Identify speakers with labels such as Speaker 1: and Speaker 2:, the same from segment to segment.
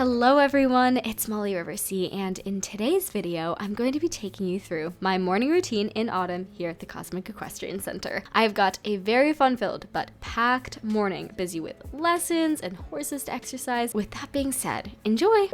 Speaker 1: Hello everyone, it's Molly Riversea, and in today's video, I'm going to be taking you through my morning routine in autumn here at the Cosmic Equestrian Center. I've got a very fun-filled but packed morning, busy with lessons and horses to exercise. With that being said, enjoy!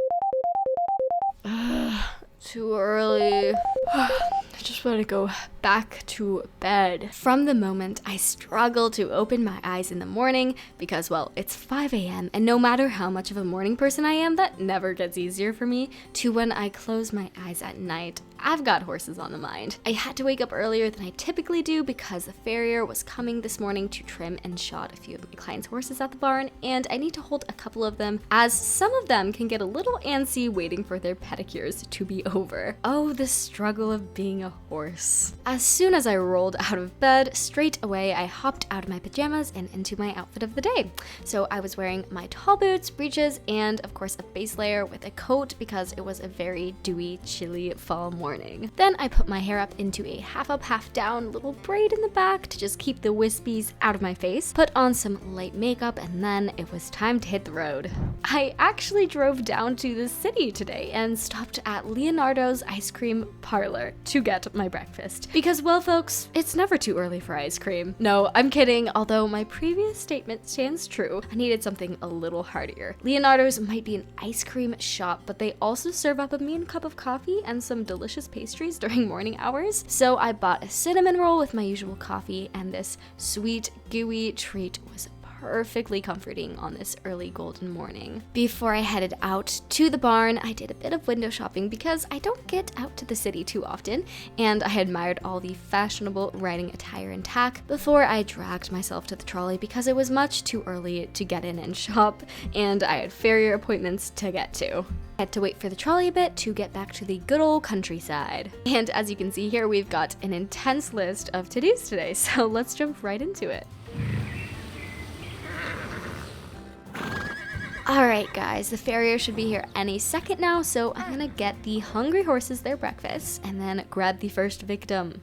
Speaker 1: Too early. I just want to go back to bed. From the moment I struggle to open my eyes in the morning because, well, it's 5 a.m. and no matter how much of a morning person I am, that never gets easier for me, to when I close my eyes at night, I've got horses on the mind. I had to wake up earlier than I typically do because the farrier was coming this morning to trim and shod a few of my clients' horses at the barn, and I need to hold a couple of them as some of them can get a little antsy waiting for their pedicures to be over. Oh, the struggle of being a horse. As soon as I rolled out of bed, straight away I hopped out of my pajamas and into my outfit of the day. So I was wearing my tall boots, breeches, and of course a base layer with a coat because it was a very dewy, chilly fall morning. Then I put my hair up into a half up, half down little braid in the back to just keep the wispies out of my face, put on some light makeup, and then it was time to hit the road. I actually drove down to the city today and stopped at Leonardo's ice cream parlor to get my breakfast. Because, well folks, it's never too early for ice cream. No, I'm kidding, although my previous statement stands true. I needed something a little heartier. Leonardo's might be an ice cream shop, but they also serve up a mean cup of coffee and some delicious pastries during morning hours. So I bought a cinnamon roll with my usual coffee, and this sweet, gooey treat was perfectly comforting on this early golden morning. Before I headed out to the barn, I did a bit of window shopping because I don't get out to the city too often, and I admired all the fashionable riding attire and tack before I dragged myself to the trolley because it was much too early to get in and shop, and I had farrier appointments to get to. I had to wait for the trolley a bit to get back to the good old countryside. And as you can see here, we've got an intense list of to-dos today, so let's jump right into it. Alright guys, the farrier should be here any second now, so I'm gonna get the hungry horses their breakfast and then grab the first victim.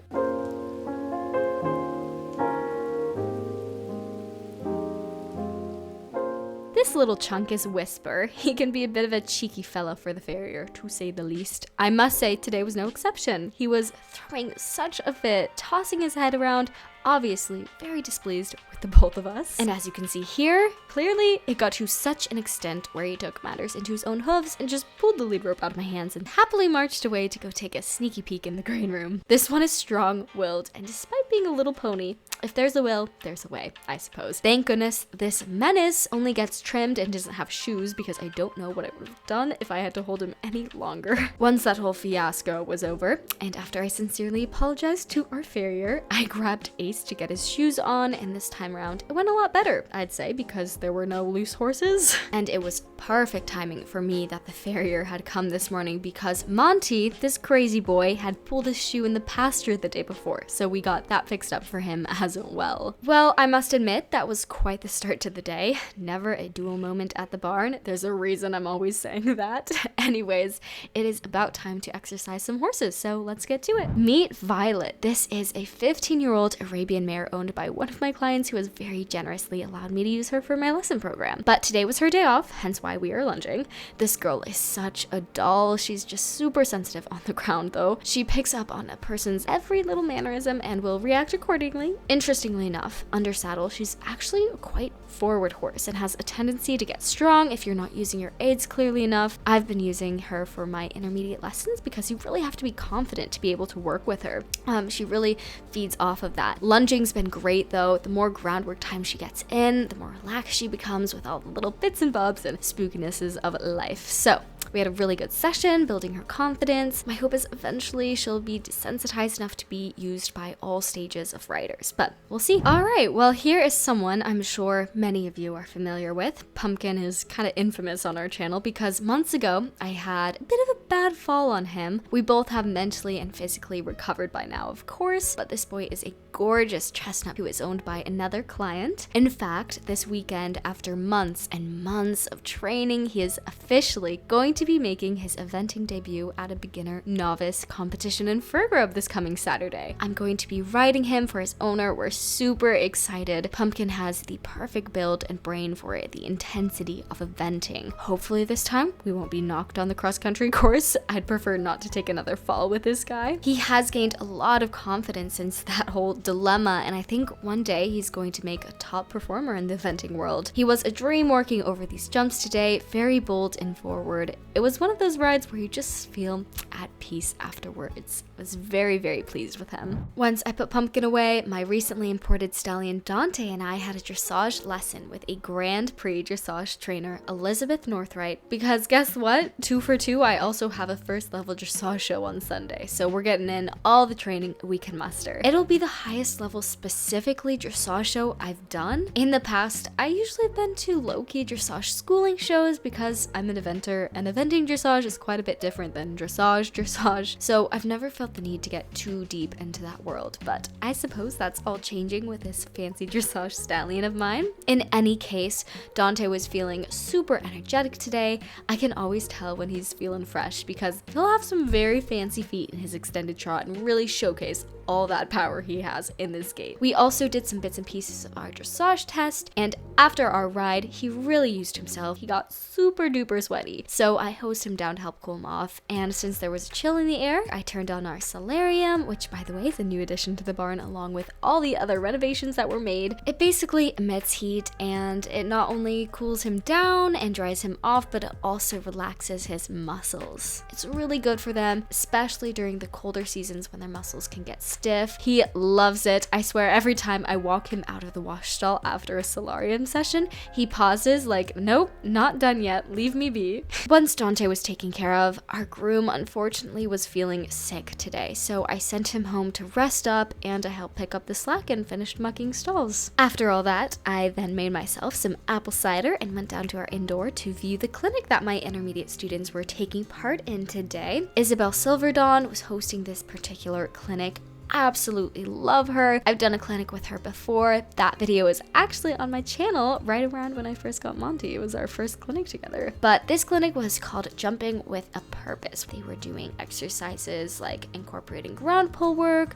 Speaker 1: This little chunk is Whisper. He can be a bit of a cheeky fella for the farrier, to say the least. I must say, today was no exception. He was throwing such a fit, tossing his head around, obviously very displeased with the both of us. And as you can see here, clearly it got to such an extent where he took matters into his own hooves and just pulled the lead rope out of my hands and happily marched away to go take a sneaky peek in the grain room. This one is strong-willed, and despite being a little pony, if there's a will, there's a way, I suppose. Thank goodness this menace only gets trimmed and doesn't have shoes because I don't know what I would have done if I had to hold him any longer. Once that whole fiasco was over, and after I sincerely apologized to our farrier, I grabbed Ace to get his shoes on, and this time around it went a lot better, I'd say, because there were no loose horses. And it was perfect timing for me that the farrier had come this morning because Monty, this crazy boy, had pulled his shoe in the pasture the day before, so we got that fixed up for him as well. Well, I must admit that was quite the start to the day. Never a dull moment at the barn. There's a reason I'm always saying that. Anyways, it is about time to exercise some horses, so let's get to it. Meet Violet. This is a 15-year-old Arabian mare owned by one of my clients who has very generously allowed me to use her for my lesson program. But today was her day off, hence why we are lunging. This girl is such a doll. She's just super sensitive on the ground though. She picks up on a person's every little mannerism and will react accordingly. Interestingly enough, under saddle, she's actually a quite forward horse and has a tendency to get strong if you're not using your aids clearly enough. I've been using her for my intermediate lessons because you really have to be confident to be able to work with her. She really feeds off of that. Lunging's been great though. The more groundwork time she gets in, the more relaxed she becomes with all the little bits and bobs and spookinesses of life. So we had a really good session, building her confidence. My hope is eventually she'll be desensitized enough to be used by all stages of riders, but we'll see. All right, well, here is someone I'm sure many of you are familiar with. Pumpkin is kind of infamous on our channel because months ago, I had a bit of a bad fall on him. We both have mentally and physically recovered by now, of course, but this boy is a gorgeous chestnut who is owned by another client. In fact, this weekend, after months and months of training, he is officially going to be making his eventing debut at a beginner novice competition in Fur Grub this coming Saturday. I'm going to be riding him for his owner. We're super excited. Pumpkin has the perfect build and brain for it, the intensity of eventing. Hopefully this time we won't be knocked on the cross-country course. I'd prefer not to take another fall with this guy. He has gained a lot of confidence since that whole dilemma, and I think one day he's going to make a top performer in the eventing world. He was a dream working over these jumps today, very bold and forward. It was one of those rides where you just feel at peace afterwards. I was very, very pleased with him. Once I put Pumpkin away, my recently imported stallion Dante and I had a dressage lesson with a Grand Prix dressage trainer, Elizabeth Northright, because guess what? 2 for 2, I also have a first level dressage show on Sunday, so we're getting in all the training we can muster. It'll be the highest level specifically dressage show I've done. In the past, I usually have been to low-key dressage schooling shows because I'm an eventer, and eventing dressage is quite a bit different than dressage, so I've never felt the need to get too deep into that world, but I suppose that's all changing with this fancy dressage stallion of mine. In any case, Dante was feeling super energetic today. I can always tell when he's feeling fresh because he'll have some very fancy feet in his extended trot and really showcase all that power he has in this gait. We also did some bits and pieces of our dressage test, and after our ride, he really used himself. He got super duper sweaty, so I hosed him down to help cool him off, and since there was a chill in the air, I turned on our solarium, which by the way is a new addition to the barn along with all the other renovations that were made. It basically emits heat, and it not only cools him down and dries him off, but it also relaxes his muscles. It's really good for them, especially during the colder seasons when their muscles can get stiff. He loves it. I swear every time I walk him out of the wash stall after a solarium session, he pauses like, nope, not done yet, leave me be. Once Dante was taken care of, our groom unfortunately was feeling sick today, so I sent him home to rest up and I helped pick up the slack and finished mucking stalls. After all that, I then made myself some apple cider and went down to our indoor to view the clinic that my intermediate students were taking part in today. Isabel Silverdawn was hosting this particular clinic. Absolutely love her. I've done a clinic with her before. That video is actually on my channel right around when I first got Monty. It was our first clinic together. But this clinic was called Jumping with a Purpose. They were doing exercises like incorporating ground pull work,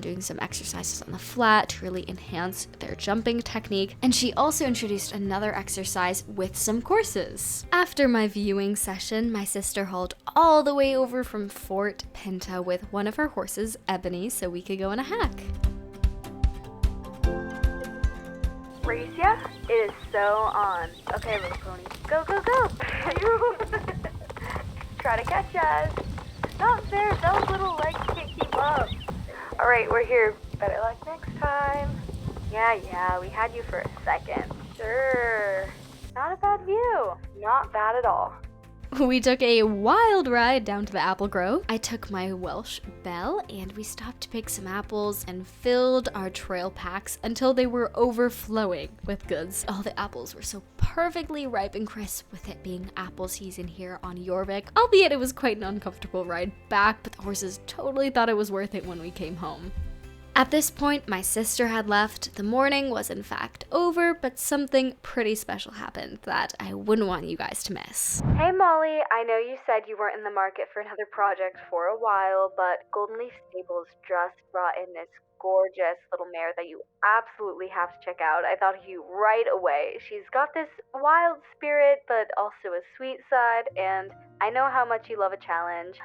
Speaker 1: doing some exercises on the flat to really enhance their jumping technique. And she also introduced another exercise with some courses. After my viewing session, my sister hauled all the way over from Fort Pinta with one of her horses, Ebony, so we could go on a hack.
Speaker 2: Racia, it is so on. Okay, little pony, go, go, go! Try to catch us. Not fair, those little legs can't keep up. Alright, we're here. Better luck next time. Yeah, we had you for a second. Sure. Not a bad view. Not bad at all.
Speaker 1: We took a wild ride down to the apple grove. I took my Welsh Belle and we stopped to pick some apples and filled our trail packs until they were overflowing with goods. All the apples were so perfectly ripe and crisp with it being apple season here on Jorvik, albeit it was quite an uncomfortable ride back, but the horses totally thought it was worth it when we came home. At this point, my sister had left. The morning was in fact over, but something pretty special happened that I wouldn't want you guys to miss.
Speaker 2: Hey Molly, I know you said you weren't in the market for another project for a while, but Golden Leaf Stables just brought in this gorgeous little mare that you absolutely have to check out. I thought of you right away. She's got this wild spirit, but also a sweet side, and I know how much you love a challenge.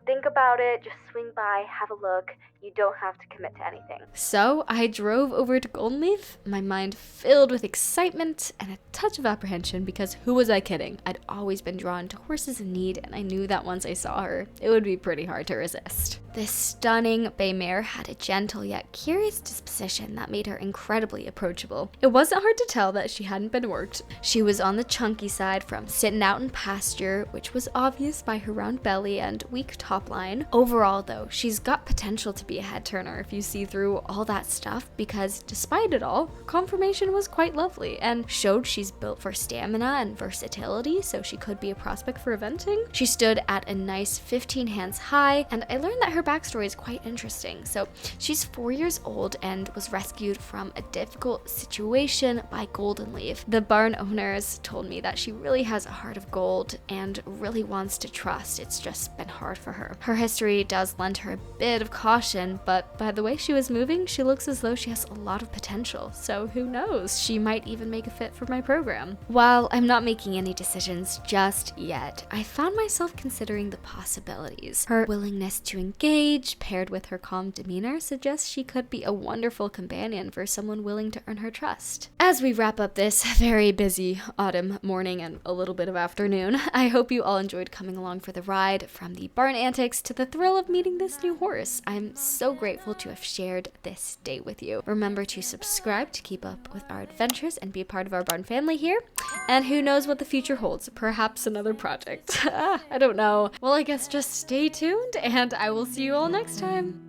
Speaker 2: Think about it, just swing by, have a look. You don't have to commit to anything.
Speaker 1: So I drove over to Golden Leaf, my mind filled with excitement and a touch of apprehension because who was I kidding? I'd always been drawn to horses in need, and I knew that once I saw her, it would be pretty hard to resist. This stunning bay mare had a gentle yet curious disposition that made her incredibly approachable. It wasn't hard to tell that she hadn't been worked. She was on the chunky side from sitting out in pasture, which was is obvious by her round belly and weak top line. Overall though, she's got potential to be a head turner if you see through all that stuff, because despite it all, her conformation was quite lovely and showed she's built for stamina and versatility, so she could be a prospect for eventing. She stood at a nice 15 hands high, and I learned that her backstory is quite interesting. So she's 4 years old and was rescued from a difficult situation by Golden Leaf. The barn owners told me that she really has a heart of gold and really wants to trust. It's just been hard for her. Her history does lend her a bit of caution, but by the way she was moving, she looks as though she has a lot of potential. So who knows? She might even make a fit for my program. While I'm not making any decisions just yet, I found myself considering the possibilities. Her willingness to engage, paired with her calm demeanor, suggests she could be a wonderful companion for someone willing to earn her trust. As we wrap up this very busy autumn morning and a little bit of afternoon, I hope you all enjoyed coming along for the ride, from the barn antics to the thrill of meeting this new horse. I'm so grateful to have shared this day with you. Remember to subscribe to keep up with our adventures and be a part of our barn family here. And who knows what the future holds? Perhaps another project. I don't know. Well, I guess just stay tuned, and I will see you all next time.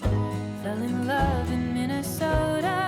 Speaker 3: Fell in love in Minnesota.